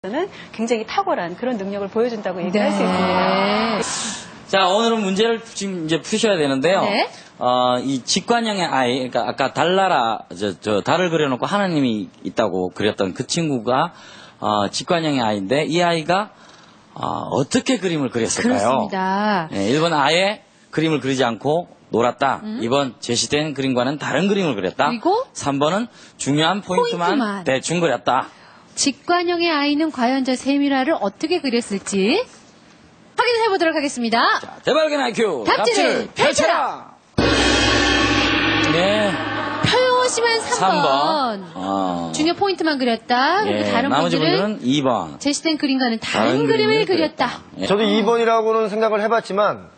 는 굉장히 탁월한 그런 능력을 보여준다고 얘기를 할 수 있습니다. 자, 오늘은 문제를 지금 이제 푸셔야 되는데요. 네. 이 직관형의 아이, 그러니까 아까 달나라, 달을 그려놓고 하나님이 있다고 그렸던 그 친구가, 직관형의 아이인데, 이 아이가, 어떻게 그림을 그렸을까요? 그렇습니다. 네, 1번 아예 그림을 그리지 않고 놀았다. 2번 제시된 그림과는 다른 그림을 그렸다. 그리고 3번은 중요한 포인트만 대충 그렸다. 직관형의 아이는 과연 저 세밀화를 어떻게 그렸을지 확인해 보도록 하겠습니다. 자, 대발견 IQ 답지를 펼쳐라. 네. 표용호심한 3번. 중요 포인트만 그렸다. 예, 그리고 다른 나머지 분들은 분들은 2번. 제시된 그림과는 다른 그림을 그렸다. 예. 저도 2번이라고는 생각을 해봤지만,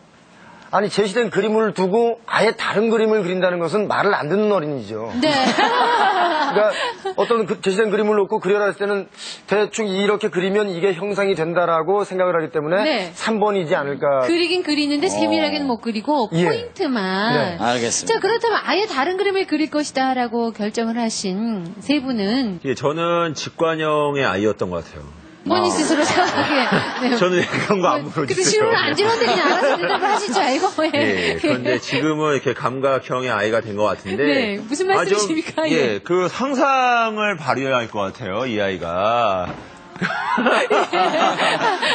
아니 제시된 그림을 두고 아예 다른 그림을 그린다는 것은 말을 안 듣는 어린이죠. 네. 그러니까 어떤 제시된 그림을 놓고 그려라 했을 때는 대충 이렇게 그리면 이게 형상이 된다라고 생각을 하기 때문에 네. 3번이지 않을까. 그리긴 그리는데 세밀하게는 못 그리고 예. 포인트만. 네. 알겠습니다. 자, 그렇다면 아예 다른 그림을 그릴 것이다 라고 결정을 하신 세 분은 예, 저는 직관형의 아이였던 것 같아요. 본인 스스로 생각하기에. 네. 저는 그런 거 안 물어주세요. 근데 질문 안 주는데 그냥 알아서 대답을 하시죠, 이거. 예, 그런데 지금은 이렇게 감각형의 아이가 된 것 같은데. 네, 무슨 말씀이십니까? 예, 그 상상을 발휘할 것 같아요, 이 아이가.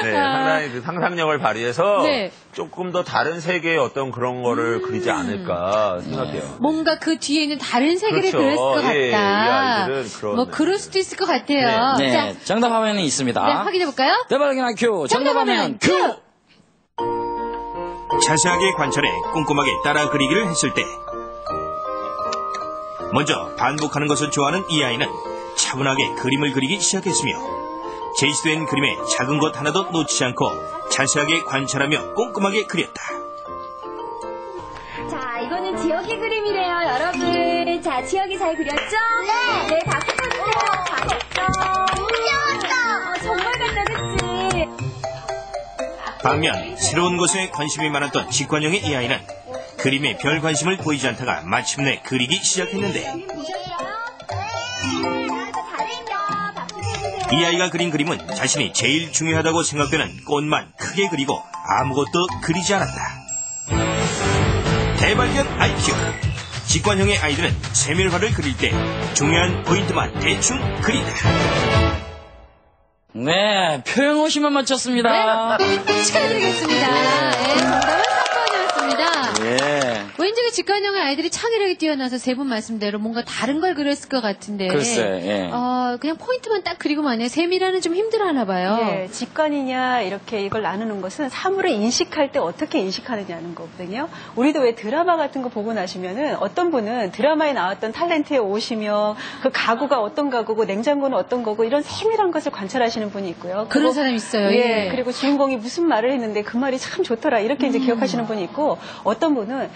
네, 상당히 그 상상력을 발휘해서 네. 조금 더 다른 세계의 어떤 그런 거를 그리지 않을까 생각해요. 뭔가 그 뒤에 있는 다른 세계를 그렇죠. 그렸을 것 예, 같다. 이 아이들은 그런. 뭐 그럴 수도 있을 것 같아요. 네, 자, 정답 화면이 있습니다. 네, 확인해 볼까요? 대발견 IQ 정답 화면 큐! 자세하게 관찰해 꼼꼼하게 따라 그리기를 했을 때 먼저 반복하는 것을 좋아하는 이 아이는 차분하게 그림을 그리기 시작했으며 제시된 그림에 작은 것 하나도 놓치지 않고 자세하게 관찰하며 꼼꼼하게 그렸다. 자, 이거는 지혁이 그림이래요, 여러분. 자, 지혁이 잘 그렸죠? 네. 네, 박수 쳐주세요. 잘했죠? 귀여웠다. 정말 같다, 그치? 반면 새로운 것에 관심이 많았던 직관형의 이 아이는 그림에 별 관심을 보이지 않다가 마침내 그리기 시작했는데 이 아이가 그린 그림은 자신이 제일 중요하다고 생각되는 꽃만 크게 그리고 아무것도 그리지 않았다. 대발견 IQ. 직관형의 아이들은 세밀화를 그릴 때 중요한 포인트만 대충 그린다. 네, 표현호시만 맞췄습니다. 네, 축하드리겠습니다. 네, 정답은 3번이었습니다. 예. 왠지 그 직관형의 아이들이 창의력이 뛰어나서 세 분 말씀대로 뭔가 다른 걸 그렸을 것 같은데. 글쎄, 예. 그냥 포인트만 딱 그리고 마냐. 세밀화는 좀 힘들어하나 봐요. 예, 직관이냐 이렇게 이걸 나누는 것은 사물을 인식할 때 어떻게 인식하느냐는 거거든요. 우리도 왜 드라마 같은 거 보고 나시면은 어떤 분은 드라마에 나왔던 탤런트에 오시며 그 가구가 어떤 가구고 냉장고는 어떤 거고 이런 세밀한 것을 관찰하시는 분이 있고요. 그런 사람 있어요. 예, 예. 그리고 주인공이 무슨 말을 했는데 그 말이 참 좋더라 이렇게 이제 기억하시는 분이 있고 어떤 분은 야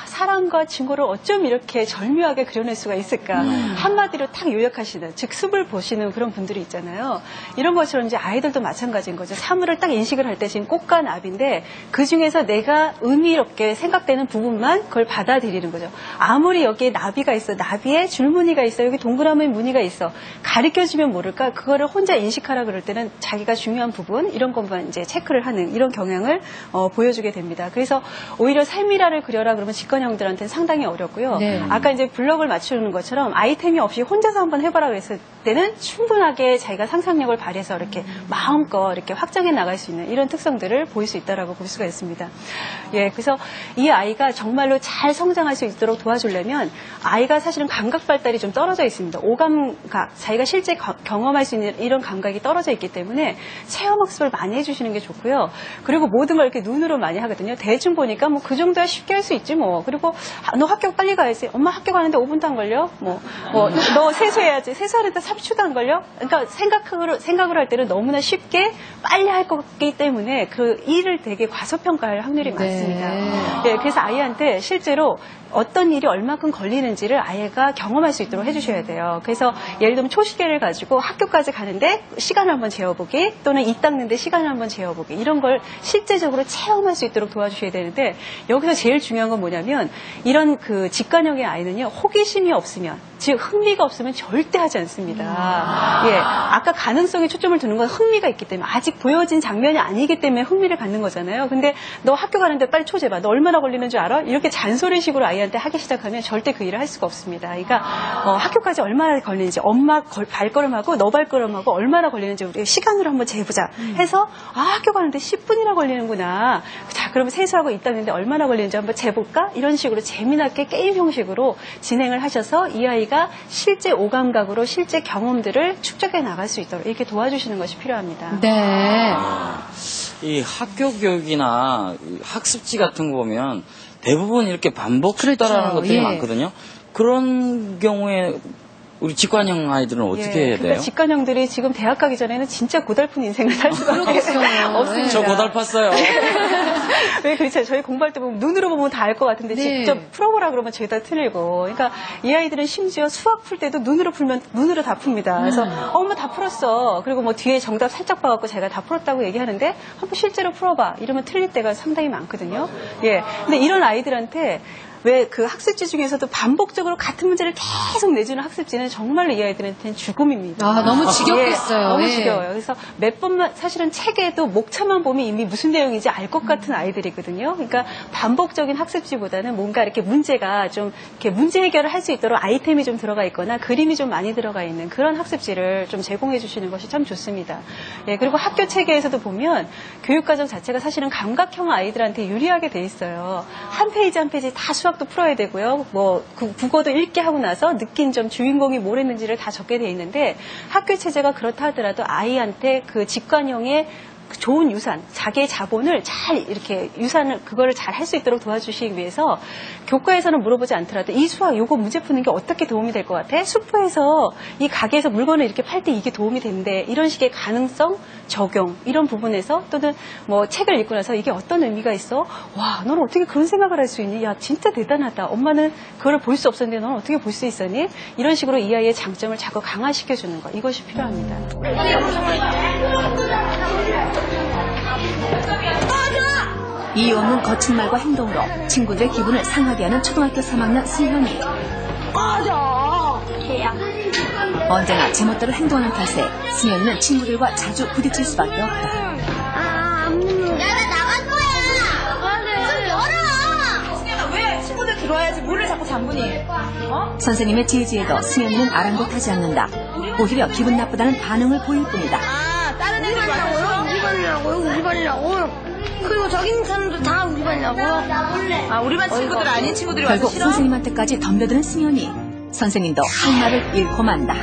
사랑과 증오를 어쩜 이렇게 절묘하게 그려낼 수가 있을까 한마디로 딱 요약하시는 즉 숲을 보시는 그런 분들이 있잖아요. 이런 것처럼 이제 아이들도 마찬가지인 거죠. 사물을 딱 인식을 할 때 지금 꽃과 나비인데 그 중에서 내가 의미롭게 생각되는 부분만 그걸 받아들이는 거죠. 아무리 여기에 나비가 있어 나비에 줄무늬가 있어 여기 동그라미 무늬가 있어 가르쳐주면 모를까 그거를 혼자 인식하라 그럴 때는 자기가 중요한 부분 이런 것만 이제 체크를 하는 이런 경향을 보여주게 됩니다. 그래서 오히려 세밀화를 그려라 그러면 직관형들한테는 상당히 어렵고요. 네. 아까 이제 블럭을 맞추는 것처럼 아이템이 없이 혼자서 한번 해보라 그랬을 때는 충분하게 자기가 상상력을 발휘해서 이렇게 마음껏 이렇게 확장해 나갈 수 있는 이런 특성들을 보일 수 있다라고 볼 수가 있습니다. 예, 그래서 이 아이가 정말로 잘 성장할 수 있도록 도와주려면 아이가 사실은 감각 발달이 좀 떨어져 있습니다. 오감각, 자기가 실제 경험할 수 있는 이런 감각이 떨어져 있기 때문에 체험 학습을 많이 해주시는 게 좋고요. 그리고 모든 걸 이렇게 눈으로 많이 하거든요. 대충 보니까 뭐 그 정도야 쉽게 할 수 있지 뭐. 그리고 너 학교 빨리 가야지. 엄마 학교 가는데 5분도 안 걸려? 너 세수해야지. 세수하는데 30초도 안 걸려? 그러니까 생각을 할 때는 너무나 쉽게 빨리 할 거기 때문에 그 일을 되게 과소평가할 확률이 많습니다. 네, 그래서 아이한테 실제로 어떤 일이 얼마큼 걸리는지를 아이가 경험할 수 있도록 해주셔야 돼요. 그래서 예를 들면 초시계를 가지고 학교까지 가는데 시간을 한번 재어보기, 또는 이 닦는데 시간을 한번 재어보기, 이런 걸 실제적으로 체험할 수 있도록 도와주셔야 되는데, 여기서 제일 중요한 건 뭐냐면 이런 그 직관형의 아이는요, 호기심이 없으면, 즉 흥미가 없으면 절대 하지 않습니다. 예, 아까 가능성에 초점을 두는 건 흥미가 있기 때문에, 아직 보여진 장면이 아니기 때문에 흥미를 갖는 거잖아요. 근데 너 학교 가는데 빨리 초재봐, 너 얼마나 걸리는 줄 알아? 이렇게 잔소리식으로 아이한테 하기 시작하면 절대 그 일을 할 수가 없습니다. 그러니까 학교까지 얼마나 걸리는지, 엄마 발걸음하고 너 발걸음하고 얼마나 걸리는지 우리가 시간으로 한번 재보자 해서, 학교 가는데 10분이나 걸리는구나. 자, 그러면 세수하고 있다 했는데 얼마나 걸리는지 한번 재볼까? 이런 식으로 재미나게 게임 형식으로 진행을 하셔서 이 아이가 실제 오감각으로 실제 경험들을 축적해 나갈 수 있도록 이렇게 도와주시는 것이 필요합니다. 네. 이 학교 교육이나 학습지 같은 거 보면 대부분 이렇게 반복했다라는 그렇죠. 것들이 예. 많거든요. 그런 경우에 우리 직관형 아이들은 어떻게 해야 돼요? 그러니까 직관형들이 지금 대학 가기 전에는 진짜 고달픈 인생을 살 수밖에 없습니다. 저 고달팠어요. 왜 그렇죠? 저희 공부할 때 보면 눈으로 보면 다 알 것 같은데 네. 직접 풀어보라 그러면 죄다 틀리고. 그러니까 이 아이들은 심지어 수학 풀 때도 눈으로 풀면 눈으로 다 풉니다. 그래서 엄마 다 풀었어. 그리고 뭐 뒤에 정답 살짝 봐갖고 제가 다 풀었다고 얘기하는데 한번 실제로 풀어봐. 이러면 틀릴 때가 상당히 많거든요. 예. 근데 이런 아이들한테 왜 그 학습지 중에서도 반복적으로 같은 문제를 계속 내주는 학습지는 정말로 이 아이들한테는 죽음입니다. 너무 지겹겠어요. 예, 너무 예. 지겨워요. 그래서 몇 번만, 사실은 책에도 목차만 보면 이미 무슨 내용인지 알 것 같은 아이들이거든요. 그러니까 반복적인 학습지보다는 뭔가 이렇게 문제가 좀 이렇게 문제 해결을 할 수 있도록 아이템이 좀 들어가 있거나 그림이 좀 많이 들어가 있는 그런 학습지를 좀 제공해 주시는 것이 참 좋습니다. 예, 그리고 학교 체계에서도 보면 교육과정 자체가 사실은 감각형 아이들한테 유리하게 돼 있어요. 한 페이지 한 페이지 다 수학도 풀어야 되고요. 뭐 국어도 읽게 하고 나서 느낀 점, 주인공이 뭘 했는지를 다 적게 돼 있는데, 학교 체제가 그렇다 하더라도 아이한테 그 직관형의 좋은 유산, 자기의 자본을 잘 이렇게 유산을 그거를 잘 할 수 있도록 도와주시기 위해서 교과에서는 물어보지 않더라도 이 수학 요거 문제 푸는 게 어떻게 도움이 될 것 같아? 슈퍼에서 이 가게에서 물건을 이렇게 팔 때 이게 도움이 된대. 이런 식의 가능성, 적용 이런 부분에서, 또는 뭐 책을 읽고 나서 이게 어떤 의미가 있어? 와, 너는 어떻게 그런 생각을 할 수 있니? 야, 진짜 대단하다. 엄마는 그걸 볼 수 없었는데 너는 어떻게 볼 수 있었니? 이런 식으로 이 아이의 장점을 자꾸 강화시켜주는 것, 이것이 필요합니다. 이유 없는 거친 말과 행동으로 친구들의 기분을 상하게 하는 초등학교 3학년 승현이. 언제나 제멋대로 행동하는 탓에 승현이는 친구들과 자주 부딪힐 수밖에 없다. 야, 나 나갈 거야! 좀 열어! 승현아, 왜 친구들 들어와야지 문을 자꾸 잠그니? 선생님의 제지에도 승현이는 아랑곳하지 않는다. 오히려 기분 나쁘다는 반응을 보일 뿐이다. 다른 애들 와서 우리 반이라고요? 우리 반이라고? 그리고 저기 있는 사람도 다 우리 반이라고요? 우리 반 친구들 아닌 친구들이 결국 와서 싫어? 선생님한테까지 덤벼드는 승현이. 선생님도 할 말을 잃고 만다.